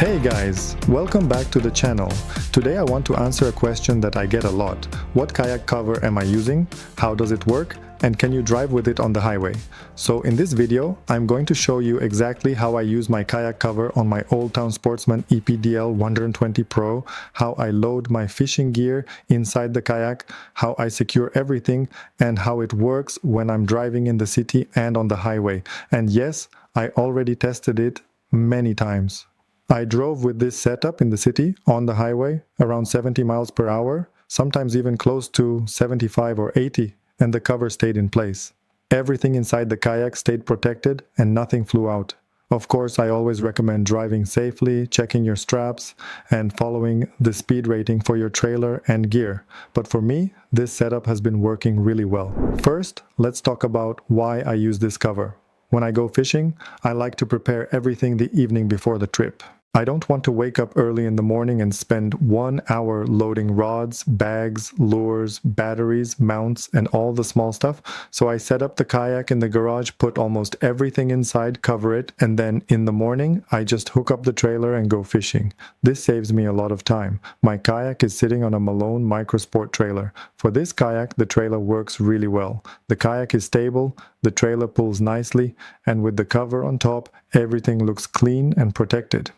Hey guys, welcome back to the channel. Today I want to answer a question that I get a lot. What kayak cover am I using? How does it work? And can you drive with it on the highway? So in this video, I'm going to show you exactly how I use my kayak cover on my Old Town Sportsman ePDL 120 Pro, how I load my fishing gear inside the kayak, how I secure everything, and how it works when I'm driving in the city and on the highway. And yes, I already tested it many times. I drove with this setup in the city, on the highway, around 70 miles per hour, sometimes even close to 75 or 80, and the cover stayed in place. Everything inside the kayak stayed protected and nothing flew out. Of course, I always recommend driving safely, checking your straps, and following the speed rating for your trailer and gear. But for me, this setup has been working really well. First, let's talk about why I use this cover. When I go fishing, I like to prepare everything the evening before the trip. I don't want to wake up early in the morning and spend 1 hour loading rods, bags, lures, batteries, mounts, and all the small stuff. So I set up the kayak in the garage, put almost everything inside, cover it, and then in the morning, I just hook up the trailer and go fishing. This saves me a lot of time. My kayak is sitting on a Malone MicroSport trailer. For this kayak, the trailer works really well. The kayak is stable, the trailer pulls nicely, and with the cover on top, everything looks clean and protected.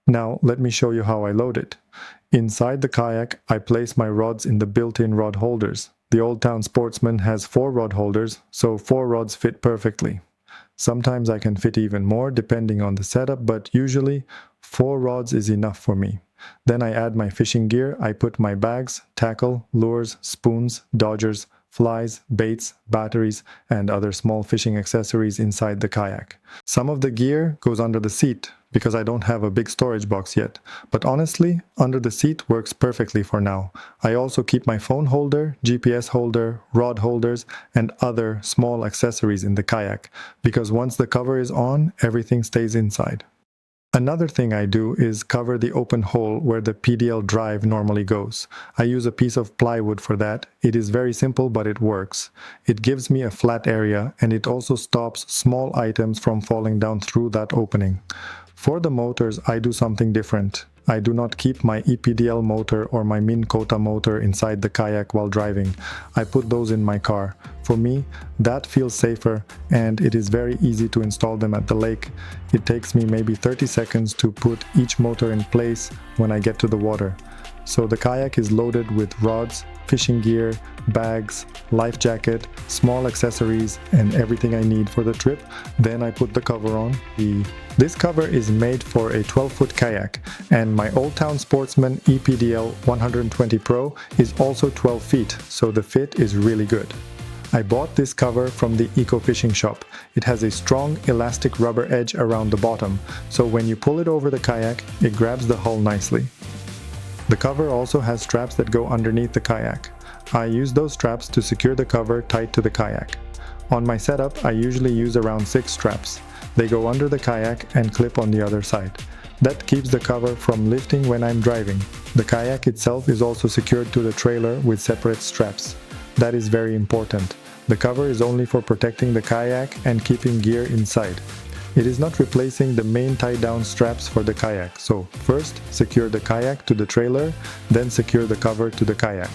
Now, let me show you how I load it. Inside the kayak, I place my rods in the built-in rod holders. The Old Town Sportsman has 4 rod holders, so 4 rods fit perfectly. Sometimes I can fit even more depending on the setup, but usually 4 rods is enough for me. Then I add my fishing gear. I put my bags, tackle, lures, spoons, dodgers, flies, baits, batteries, and other small fishing accessories inside the kayak. Some of the gear goes under the seat because I don't have a big storage box yet, but honestly, under the seat works perfectly for now. I also keep my phone holder, GPS holder, rod holders, and other small accessories in the kayak, because once the cover is on, everything stays inside. Another thing I do is cover the open hole where the PDL drive normally goes. I use a piece of plywood for that. It is very simple, but it works. It gives me a flat area, and it also stops small items from falling down through that opening. For the motors, I do something different. I do not keep my ePDL motor or my Minn Kota motor inside the kayak while driving. I put those in my car. For me, that feels safer, and it is very easy to install them at the lake. It takes me maybe 30 seconds to put each motor in place when I get to the water. So the kayak is loaded with rods, fishing gear, bags, life jacket, small accessories, and everything I need for the trip. Then I put the cover on. This cover is made for a 12-foot kayak, and my Old Town Sportsman ePDL 120 Pro is also 12 feet, so the fit is really good. I bought this cover from the Eco Fishing Shop. It has a strong elastic rubber edge around the bottom, so when you pull it over the kayak, it grabs the hull nicely. The cover also has straps that go underneath the kayak. I use those straps to secure the cover tight to the kayak. On my setup, I usually use around 6 straps. They go under the kayak and clip on the other side. That keeps the cover from lifting when I'm driving. The kayak itself is also secured to the trailer with separate straps. That is very important. The cover is only for protecting the kayak and keeping gear inside. It is not replacing the main tie-down straps for the kayak, so first secure the kayak to the trailer, then secure the cover to the kayak.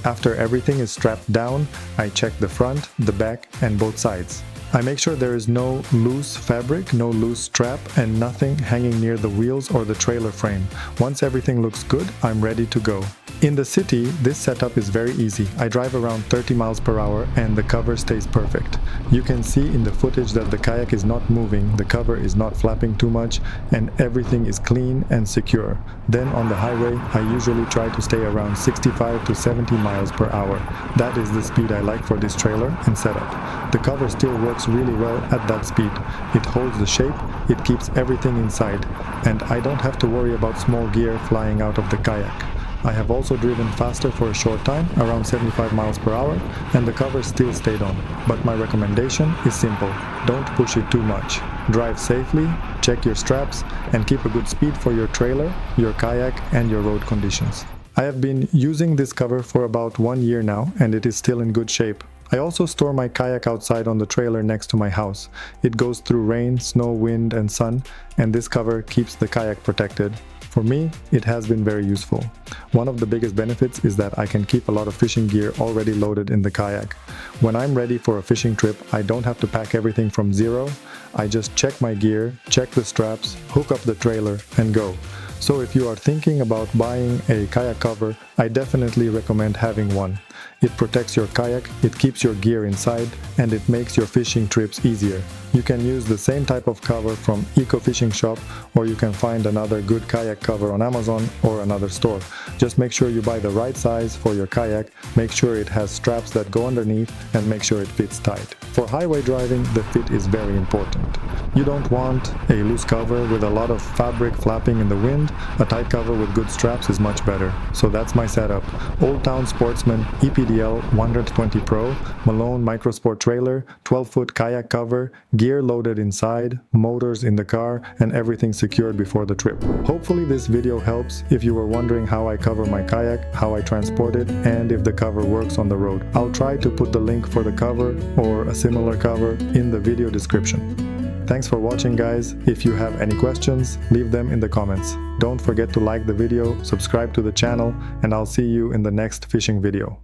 After everything is strapped down, I check the front, the back, and both sides. I make sure there is no loose fabric, no loose strap, and nothing hanging near the wheels or the trailer frame. Once everything looks good, I'm ready to go. In the city, this setup is very easy. I drive around 30 miles per hour and the cover stays perfect. You can see in the footage that the kayak is not moving, the cover is not flapping too much, and everything is clean and secure. Then on the highway, I usually try to stay around 65 to 70 miles per hour. That is the speed I like for this trailer and setup. The cover still works really well at that speed. It holds the shape, it keeps everything inside, and I don't have to worry about small gear flying out of the kayak. I have also driven faster for a short time, around 75 miles per hour, and the cover still stayed on. But my recommendation is simple. Don't push it too much. Drive safely, check your straps, and keep a good speed for your trailer, your kayak, and your road conditions. I have been using this cover for about 1 year now, and it is still in good shape. I also store my kayak outside on the trailer next to my house. It goes through rain, snow, wind, and sun, and this cover keeps the kayak protected. For me, it has been very useful. One of the biggest benefits is that I can keep a lot of fishing gear already loaded in the kayak. When I'm ready for a fishing trip, I don't have to pack everything from zero. I just check my gear, check the straps, hook up the trailer, and go. So if you are thinking about buying a kayak cover, I definitely recommend having one. It protects your kayak, it keeps your gear inside, and it makes your fishing trips easier. You can use the same type of cover from Eco Fishing Shop, or you can find another good kayak cover on Amazon or another store. Just make sure you buy the right size for your kayak, make sure it has straps that go underneath, and make sure it fits tight. For highway driving, the fit is very important. You don't want a loose cover with a lot of fabric flapping in the wind. A tight cover with good straps is much better. So that's my setup. Old Town Sportsman ePDL 120 Pro, Malone MicroSport trailer, 12-foot kayak cover, gear loaded inside, motors in the car, and everything secured before the trip. Hopefully this video helps if you were wondering how I cover my kayak, how I transport it, and if the cover works on the road. I'll try to put the link for the cover or a similar cover in the video description. Thanks for watching, guys. If you have any questions, leave them in the comments. Don't forget to like the video, subscribe to the channel, and I'll see you in the next fishing video.